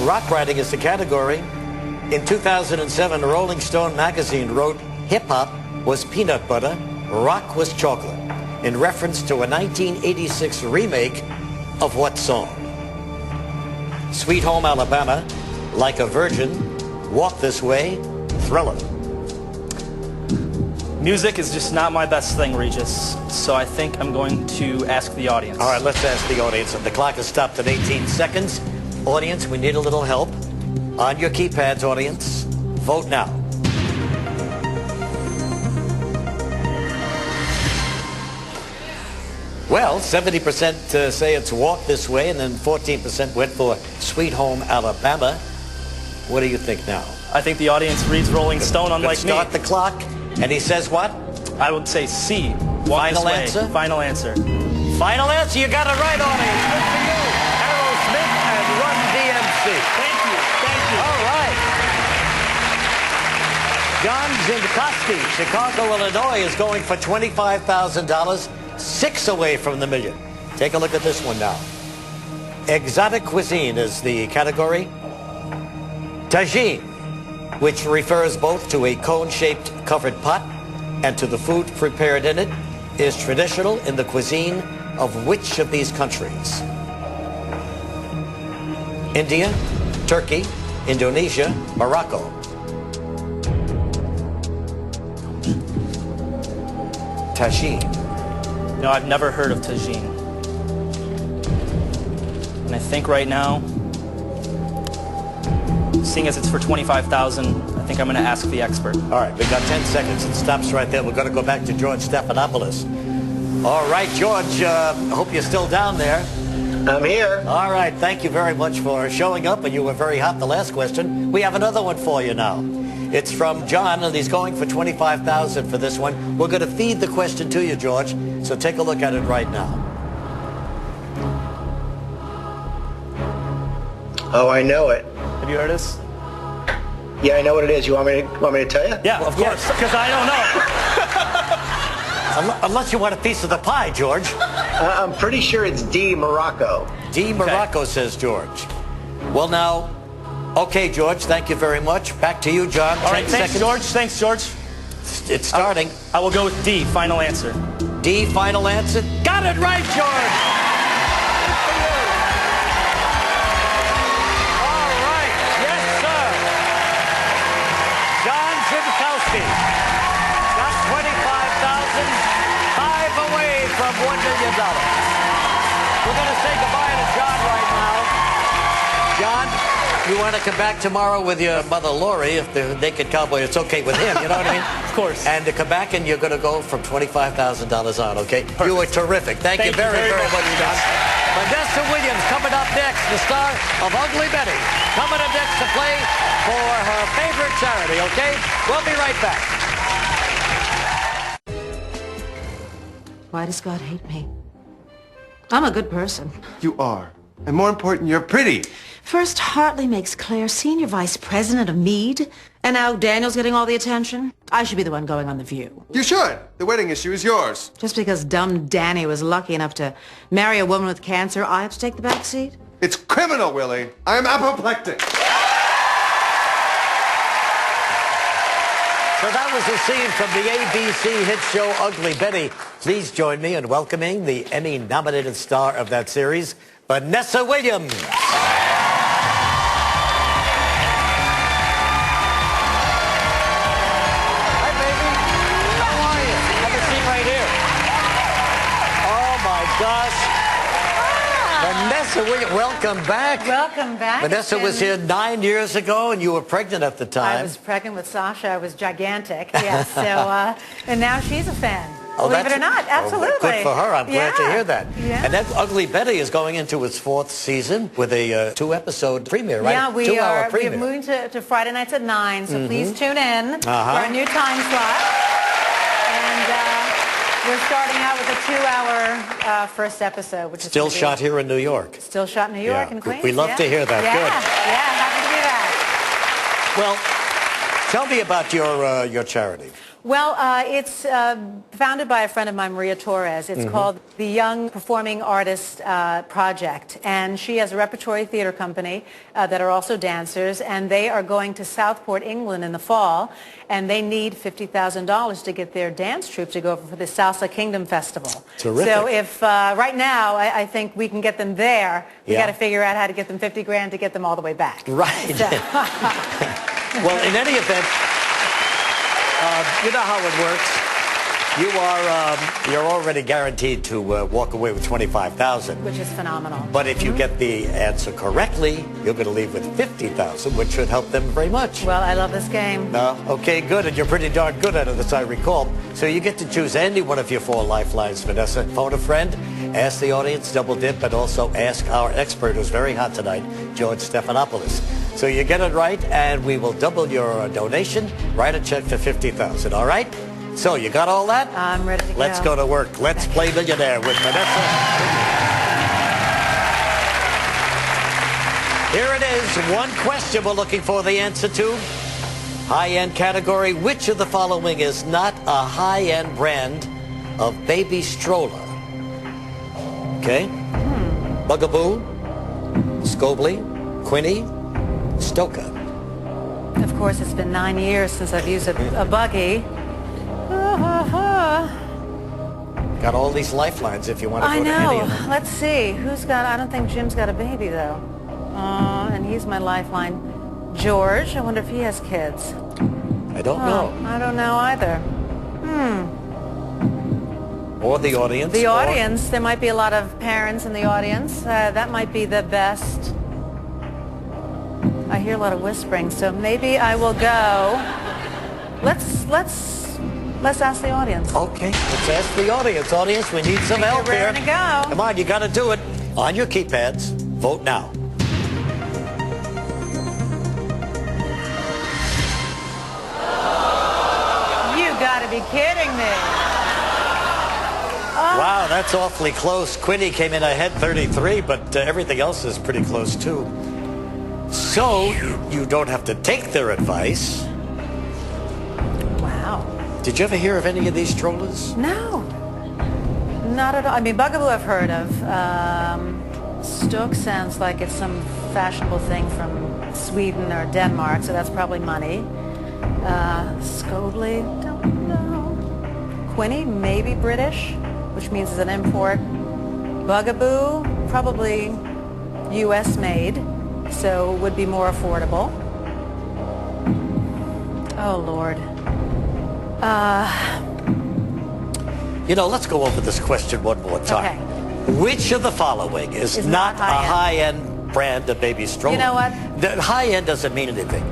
Rock writing is the category. In 2007, Rolling Stone magazine wrote, hip-hop was peanut butter, rock was chocolate, in reference to a 1986 remake of what song? Sweet Home Alabama, Like a Virgin, Walk This Way, Thriller. Music is just not my best thing, Regis, so I think I'm going to ask the audience. All right, let's ask the audience. And the clock has stopped at 18 seconds. Audience, we need a little help. On your keypads, audience, vote now. Well, 70% say it's Walk This Way, and then 14% went for Sweet Home Alabama. What do you think now? I think the audience reads Rolling Stone unlike me. Start the clock, and he says what? I would say C. Walk Final This Way. answer? Final answer. Final answer, you got it right, audience. Good for you. Aerosmith and Run DMC. Thank you. Thank you. All right. John Zinkowski, Chicago, Illinois, is going for $25,000, 6 away from the million. Take a look at this one now. Exotic cuisine is the category. Tagine, which refers both to a cone-shaped covered pot and to the food prepared in it, is traditional in the cuisine of which of these countries? India, Turkey, Indonesia, Morocco. Tagine. No, I've never heard of tagine. And I think right now, seeing as it's for $25,000, I think I'm going to ask the expert. All right, we've got 10 seconds. It stops right there. We're going to go back to George Stephanopoulos. All right, George, I hope you're still down there. I'm here. All right, thank you very much for showing up, and you were very hot the last question. We have another one for you now. It's from John, and he's going for $25,000 for this one. We're going to feed the question to you, George, so take a look at it right now. Oh, I know it. Have you heard this? Yeah, I know what it is. You want me to tell you? Yeah, of course, because I don't know. Unless you want a piece of the pie, George. I'm pretty sure it's D, Morocco. D, Morocco, says George. Well, now, okay, George, thank you very much. Back to you, John. All right, thanks, George. Thanks, George. It's starting. I will go with D, final answer. D, final answer. Got it right, George. All right. Yes, sir. John Zinkowski got $25,000, 5 away from $1 million. We're going to say goodbye to John right now. John, you want to come back tomorrow with your mother, Lori, if the naked cowboy, it's okay with him, you know what I mean? Of course. And to come back, and you're going to go from $25,000 on, okay? Perfect. You were terrific. Thank you very, very much, John. Vanessa Williams coming up next, the star of Ugly Betty, coming up next to play for her favorite charity, okay? We'll be right back. Why does God hate me? I'm a good person. You are. And more important, you're pretty. First, Hartley makes Claire senior vice president of Meade, and now Daniel's getting all the attention. I should be the one going on The View. You should. The wedding issue is yours. Just because dumb Danny was lucky enough to marry a woman with cancer, I have to take the back seat? It's criminal, Willie. I am apoplectic. So that was a scene from the ABC hit show Ugly Betty. Please join me in welcoming the Emmy-nominated star of that series, Vanessa Williams. Hi, baby. How are you? Have a seat right here. Oh, my gosh. Vanessa Williams, welcome back. Welcome back. Vanessa was here 9 years ago, and you were pregnant at the time. I was pregnant with Sasha. I was gigantic. Yes. So, and now she's a fan. Oh, Believe it or not, absolutely. Oh, good for her. I'm glad to hear that. Yeah. And that Ugly Betty is going into its 4th season with a 2-episode premiere, right? Yeah, we 2-hour are. premiere. We're moving to Friday nights at 9, so please tune in for our new time slot. And we're starting out with a 2-hour first episode, which is Still shot here in New York. Still shot in New York and Queens. We love to hear that. Yeah. Good. Yeah, happy to do that. Well, tell me about your charity. Well, it's founded by a friend of mine, Maria Torres. It's called the Young Performing Artist Project. And she has a repertory theater company that are also dancers. And they are going to Southport, England in the fall. And they need $50,000 to get their dance troupe to go over for the Salsa Kingdom Festival. Terrific. So if right now I think we can get them there, we got to figure out how to get them 50 grand to get them all the way back. Right. So. Well, in any event, you know how it works. You're already guaranteed to walk away with $25,000. Which is phenomenal. But if you get the answer correctly, you're going to leave with $50,000, which should help them very much. Well, I love this game. Okay, good, and you're pretty darn good at it, as I recall. So you get to choose any one of your 4 lifelines, Vanessa. Phone a friend, ask the audience, double dip, and also ask our expert, who's very hot tonight, George Stephanopoulos. So you get it right, and we will double your donation. Write a check for $50,000, all right? So you got all that? I'm ready to go. Let's go to work. Let's play Millionaire with Vanessa. Here it is. One question we're looking for the answer to. High-end category. Which of the following is not a high-end brand of baby stroller? Okay. Bugaboo, Scobly, Quinny, Stoka. Of course, it's been 9 years since I've used a buggy. Got all these lifelines if you want to go I to any know. of them. Let's see. Who's got... I don't think Jim's got a baby, though. And he's my lifeline. George, I wonder if he has kids. I don't know. I don't know either. Or the audience. The audience. There might be a lot of parents in the audience. That might be the best. I hear a lot of whispering, so maybe I will go. Let's ask the audience. Okay, let's ask the audience. Audience, we need some help here. Ready to go. Come on, you got to do it. On your keypads, vote now. You got to be kidding me. Wow, that's awfully close. Quinny came in ahead 33, but everything else is pretty close too. So you don't have to take their advice. Wow. Did you ever hear of any of these strollers? No. Not at all. I mean, Bugaboo I've heard of. Stoke sounds like it's some fashionable thing from Sweden or Denmark, so that's probably money. Scobly, don't know. Quinny, maybe British, which means it's an import. Bugaboo, probably U.S. made, so would be more affordable. Oh, Lord. You know, let's go over this question one more time. Okay. Which of the following is not a high-end brand of baby stroller? You know what? The high-end doesn't mean anything.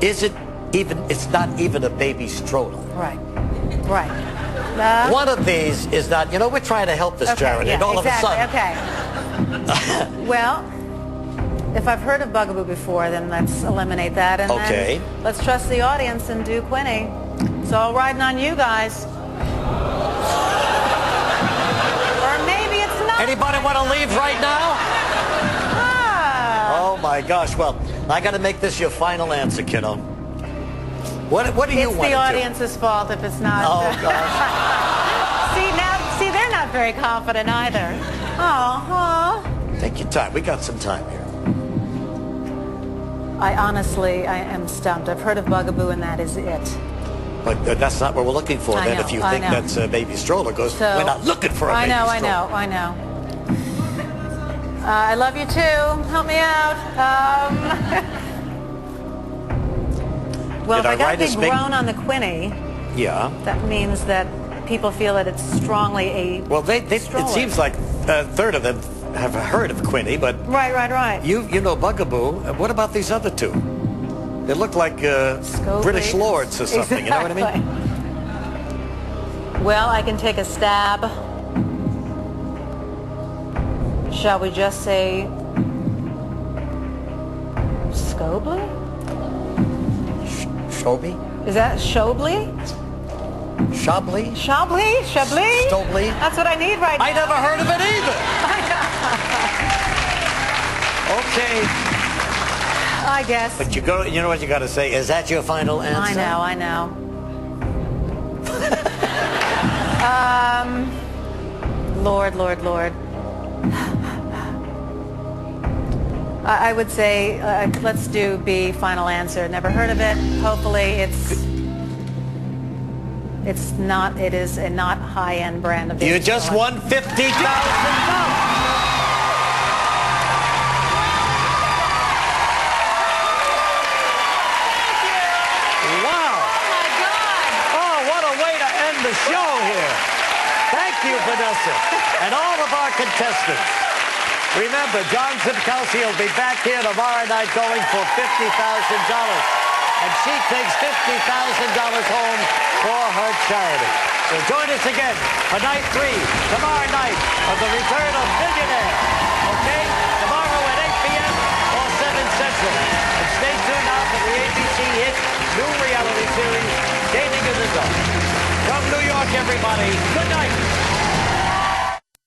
Is it even, it's not even a baby stroller. Right. Right. One of these is not, you know, we're trying to help this charity, and all of a sudden... Okay. Well, if I've heard of Bugaboo before, then let's eliminate that. And then let's trust the audience and do Quinny. It's all riding on you guys. Or maybe it's not. Anybody want to leave right now? Ah. Oh, my gosh. Well, I got to make this your final answer, kiddo. What do you want to do? It's the audience's fault if it's not. Oh, gosh. See, they're not very confident either. Oh, Take your time. We got some time here. I am stumped. I've heard of Bugaboo, and that is it. But that's not what we're looking for. Then, if you think that's a baby stroller, we're not looking for a baby stroller. I know. I love you too. Help me out. Well, if I got a big groan on the Quinny, that means that people feel that it's strongly a it seems like a third of them have heard of Quinny, but right. You know Bugaboo. What about these other two? They look like British lords or something. You know what I mean? Well, I can take a stab. Shall we just say Scobly? Shoby? Is that Shobley? Shobley? Shobley? Stobley? That's what I need right now. I never heard of it either. Okay. I guess. But you know what you got to say? Is that your final answer? I know. Lord. I would say, let's do B, final answer. Never heard of it. Hopefully it is a not high-end brand of You just won $50,000. The show here. Thank you, Vanessa, and all of our contestants. Remember, John Zimkowski will be back here tomorrow night going for $50,000, and she takes $50,000 home for her charity. So join us again for night 3 tomorrow night of the return of Millionaire. Okay, tomorrow at 8 p.m. or 7 Central. And stay tuned now for the ABC hit new reality series, Dating in the Dark. From New York, everybody, good night.